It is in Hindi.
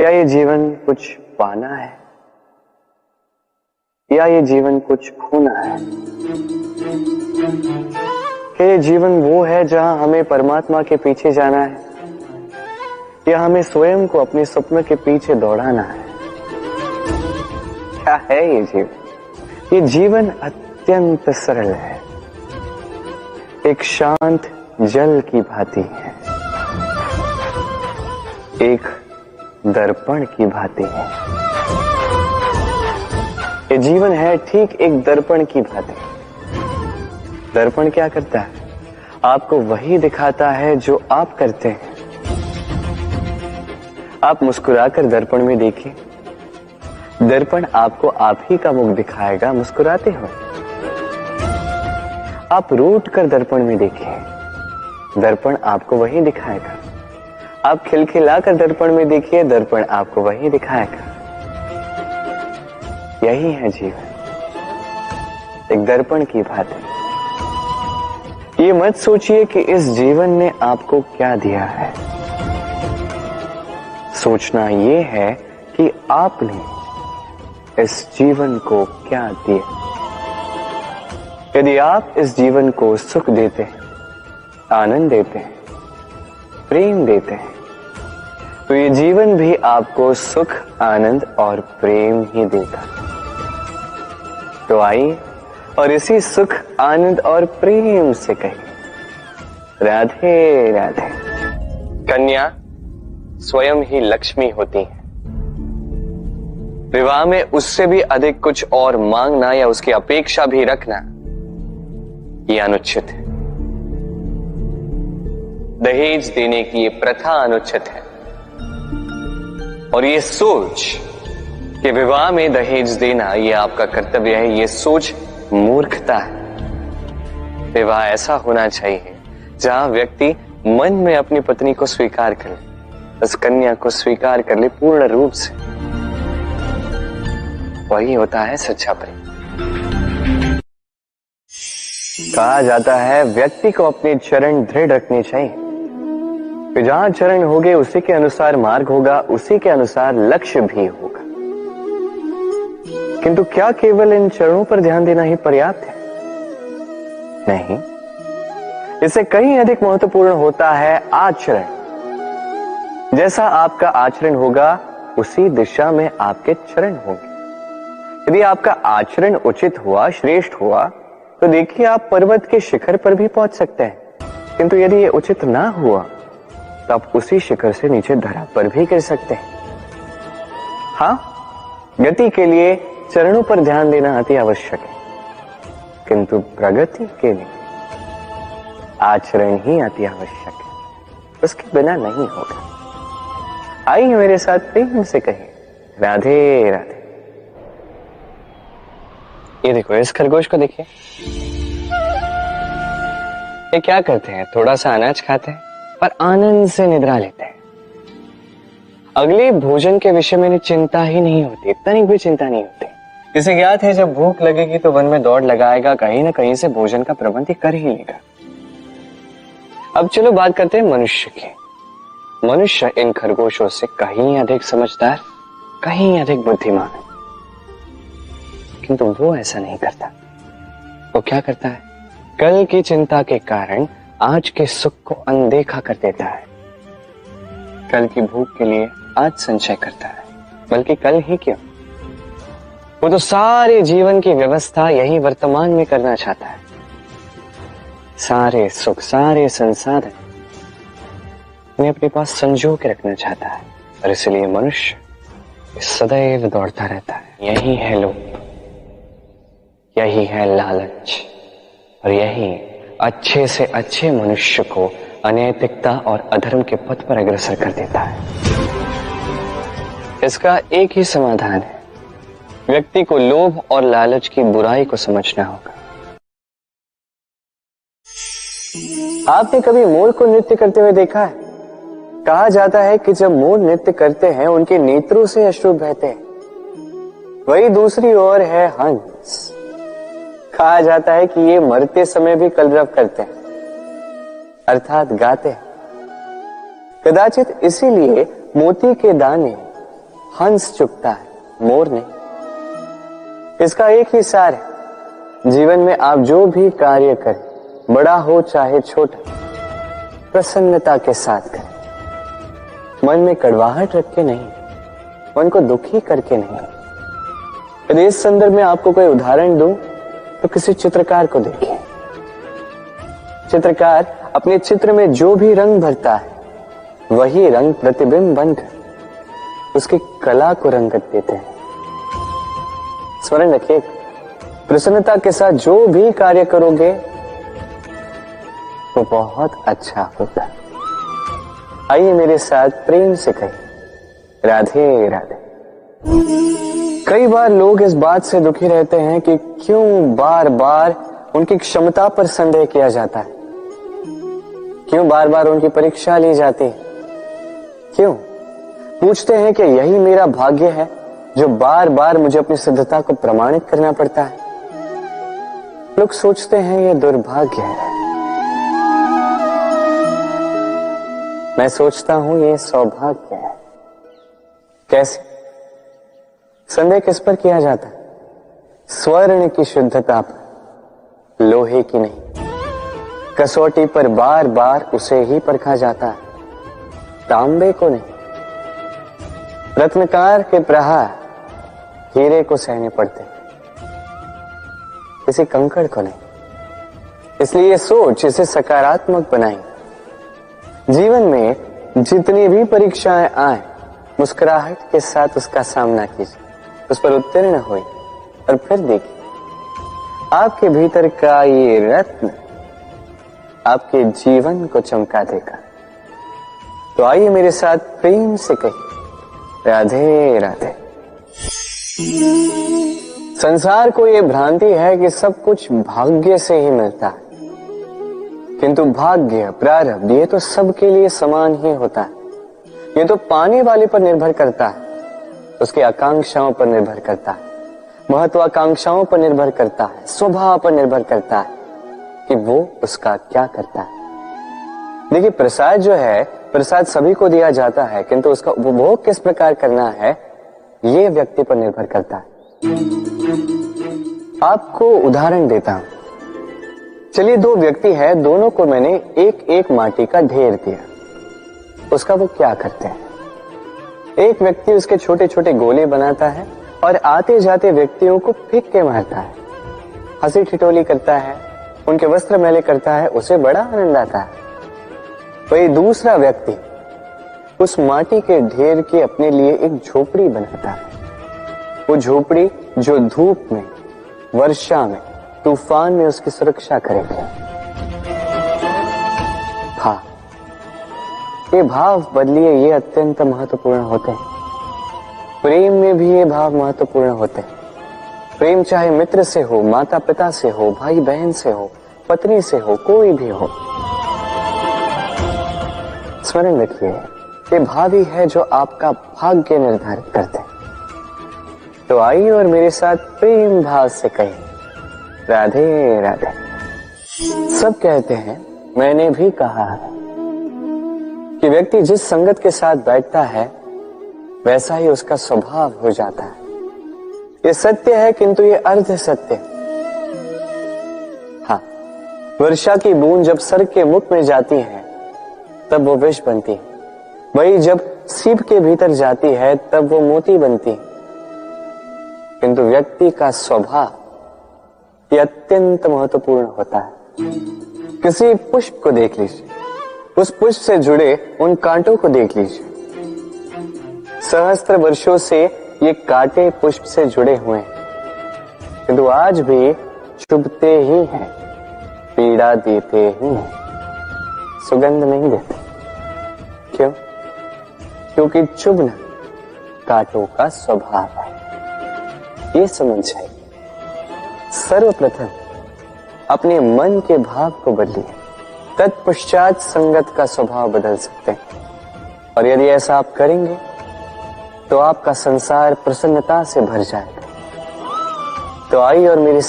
क्या ये जीवन कुछ पाना है या ये जीवन कुछ खोना है? क्या ये जीवन वो है जहां हमें परमात्मा के पीछे जाना है या हमें स्वयं को अपने स्वप्न के पीछे दौड़ाना है? क्या है ये जीवन? ये जीवन अत्यंत सरल है, एक शांत जल की भांति है, एक दर्पण की भांति है। ये जीवन है ठीक एक दर्पण की भांति। दर्पण क्या करता है? आपको वही दिखाता है जो आप करते हैं। आप मुस्कुराकर दर्पण में देखिए, दर्पण आपको आप ही का मुख दिखाएगा मुस्कुराते हुए। आप रूठ कर दर्पण में देखिए, दर्पण आपको वही दिखाएगा। आप खिलखिलाकर दर्पण में देखिए, दर्पण आपको वही दिखाएगा। यही है जीवन, एक दर्पण की भांति। ये मत सोचिए कि इस जीवन ने आपको क्या दिया है। सोचना ये है कि आपने इस जीवन को क्या दिया। यदि आप इस जीवन को सुख देते हैं, आनंद देते हैं, प्रेम देते हैं, तो ये जीवन भी आपको सुख, आनंद और प्रेम ही देगा। तो आइए और इसी सुख, आनंद और प्रेम से कहिए राधे राधे। कन्या स्वयं ही लक्ष्मी होती है। विवाह में उससे भी अधिक कुछ और मांगना या उसकी अपेक्षा भी रखना ये अनुचित है। दहेज देने की ये प्रथा अनुचित है। और ये सोच कि विवाह में दहेज देना ये आपका कर्तव्य है, ये सोच मूर्खता है। विवाह ऐसा होना चाहिए जहां व्यक्ति मन में अपनी पत्नी को स्वीकार कर ले, उस कन्या को स्वीकार कर ले पूर्ण रूप से। वही होता है सच्चा प्रेम। कहा जाता है व्यक्ति को अपने चरण दृढ़ रखने चाहिए, कि जहां चरण होंगे उसी के अनुसार मार्ग होगा, उसी के अनुसार लक्ष्य भी होगा। किंतु क्या केवल इन चरणों पर ध्यान देना ही पर्याप्त है? नहीं, इससे कहीं अधिक महत्वपूर्ण होता है आचरण। जैसा आपका आचरण होगा उसी दिशा में आपके चरण होंगे। यदि आपका आचरण उचित हुआ, श्रेष्ठ हुआ, तो देखिए आप पर्वत के शिखर पर भी पहुंच सकते हैं। किंतु यदि ये उचित ना हुआ तो आप उसी शिखर से नीचे धरा पर भी गिर सकते हैं। हाँ, गति के लिए चरणों पर ध्यान देना अति आवश्यक है, किंतु प्रगति के लिए आचरण ही अति आवश्यक है। उसके बिना नहीं होगा। आइए मेरे साथ प्रेम से कहिए राधे राधे। ये देखो, इस खरगोश को देखिए, ये क्या करते हैं? थोड़ा सा अनाज खाते हैं और आनंद से निद्रा लेते हैं। अगले भोजन के विषय में चिंता ही नहीं होती, इतनी भी चिंता नहीं होती। इसे ज्ञात है जब भूख लगेगी तो वन में दौड़ लगाएगा, कहीं ना कहीं से भोजन का प्रबंध कर ही लेगा। अब चलो बात करते हैं मनुष्य की। मनुष्य इन खरगोशों से कहीं अधिक समझदार, कहीं अधिक बुद्धिमान है, किंतु वो ऐसा नहीं करता। वो क्या करता है? कल की चिंता के कारण आज के सुख को अनदेखा कर देता है। कल की भूख के लिए आज संचय करता है, बल्कि कल ही क्यों, वो तो सारे जीवन की व्यवस्था यही वर्तमान में करना चाहता है। सारे सुख, सारे संसाधन उन्हें अपने पास संजो के रखना चाहता है। और इसलिए मनुष्य सदैव दौड़ता रहता है। यही है लोभ, यही है लालच, और यही अच्छे से अच्छे मनुष्य को अनैतिकता और अधर्म के पथ पर अग्रसर कर देता है। इसका एक ही समाधान है, व्यक्ति को लोभ और लालच की बुराई को समझना होगा। आपने कभी मोर को नृत्य करते हुए देखा है? कहा जाता है कि जब मोर नृत्य करते हैं उनके नेत्रों से अश्रु बहते हैं। वही दूसरी ओर है हंस। कहा जाता है कि ये मरते समय भी कलरव करते हैं, अर्थात गाते हैं। कदाचित इसीलिए मोती के दाने हंस चुकता है, मोर नहीं। इसका एक ही सार है, जीवन में आप जो भी कार्य करें, बड़ा हो चाहे छोटा, प्रसन्नता के साथ करें। मन में कड़वाहट रख के नहीं, मन को दुखी करके नहीं। यदि इस संदर्भ में आपको कोई उदाहरण दूं तो किसी चित्रकार को देखिए। चित्रकार अपने चित्र में जो भी रंग भरता है, वही रंग प्रतिबिंब बनकर उसकी कला को रंगत देते हैं। स्मरण रखिए, प्रसन्नता के साथ जो भी कार्य करोगे वो बहुत अच्छा होगा। आइए मेरे साथ प्रेम से कहिए, राधे राधे। कई बार लोग इस बात से दुखी रहते हैं कि क्यों बार बार उनकी क्षमता पर संदेह किया जाता है, क्यों बार बार उनकी परीक्षा ली जाती है, क्यों पूछते हैं कि यही मेरा भाग्य है जो बार बार मुझे अपनी सिद्धता को प्रमाणित करना पड़ता है। लोग सोचते हैं यह दुर्भाग्य है, मैं सोचता हूं यह सौभाग्य है। कैसे? संदेह किस पर किया जाता है? स्वर्ण की शुद्धता पर, लोहे की नहीं। कसौटी पर बार बार उसे ही परखा जाता है, तांबे को नहीं। रत्नकार के प्रहार हीरे को सहने पड़ते, किसी कंकड़ को नहीं। इसलिए ये सोच इसे सकारात्मक बनाई। जीवन में जितनी भी परीक्षाएं आए, मुस्कुराहट के साथ उसका सामना कीजिए, उस पर उत्तीर्ण हुई और फिर देखिए आपके भीतर का ये रत्न आपके जीवन को चमका देगा। तो आइए मेरे साथ प्रेम से कहिए, राधे राधे। संसार को यह भ्रांति है कि सब कुछ भाग्य से ही मिलता है, किंतु भाग्य, प्रारब्ध ये तो सबके लिए समान ही होता है। ये तो पाने वाले पर निर्भर करता है, उसकी आकांक्षाओं पर निर्भर करता है, महत्वाकांक्षाओं पर निर्भर करता है, स्वभाव पर निर्भर करता है कि वो उसका क्या करता है। देखिए, प्रसाद जो है, प्रसाद सभी को दिया जाता है, किंतु उसका उपभोग किस प्रकार करना है ये व्यक्ति पर निर्भर करता है। आपको उदाहरण देता हूं। चलिए, दो व्यक्ति है, दोनों को मैंने एक एक माटी का ढेर दिया। उसका वो क्या करते हैं? एक व्यक्ति उसके छोटे छोटे गोले बनाता है और आते जाते व्यक्तियों को फेंक के मारता है, हंसी ठिठोली करता है, उनके वस्त्र मैले करता है, उसे बड़ा आनंद आता है। वही दूसरा व्यक्ति उस माटी के ढेर की अपने लिए एक झोपड़ी बनाता है। वो झोपड़ी जो धूप में, वर्षा में, तूफान में उसकी सुरक्षा करेगी। हाँ, ये भाव बदलिए, ये अत्यंत महत्वपूर्ण होते हैं। प्रेम में भी ये भाव महत्वपूर्ण होते हैं। प्रेम चाहे मित्र से हो, माता पिता से हो, भाई बहन से हो, पत्नी से हो, कोई भी हो। स्मरण रखिए, ये भाव ही है जो आपका भाग्य निर्धारित करते हैं। तो आइए और मेरे साथ प्रेम भाव से कहिए, राधे राधे। सब कहते हैं, मैंने भी कहा है कि व्यक्ति जिस संगत के साथ बैठता है वैसा ही उसका स्वभाव हो जाता है। ये सत्य है, किंतु ये अर्ध सत्य। हाँ, वर्षा की बूंद जब सर के मुख में जाती है तब वो विष बनती है, वही जब सीप के भीतर जाती है तब वो मोती बनती है। किंतु व्यक्ति का स्वभाव ये अत्यंत महत्वपूर्ण होता है। किसी पुष्प को देख लीजिए, उस पुष्प से जुड़े उन कांटों को देख लीजिए। सहस्त्र वर्षों से ये कांटे पुष्प से जुड़े हुए हैं, किंतु आज भी चुभते ही हैं, पीड़ा देते ही हैं, सुगंध नहीं देते। क्यों? क्योंकि चुभना कांटों का स्वभाव है। ये समझ जाइए। सर्वप्रथम अपने मन के भाव को बदलिए, तत्पश्चात संगत का स्वभाव बदल सकते हैं। और यदि ऐसा आप करेंगे तो आपका संसार प्रसन्नता से भर जाएगा। तो आइए और मेरे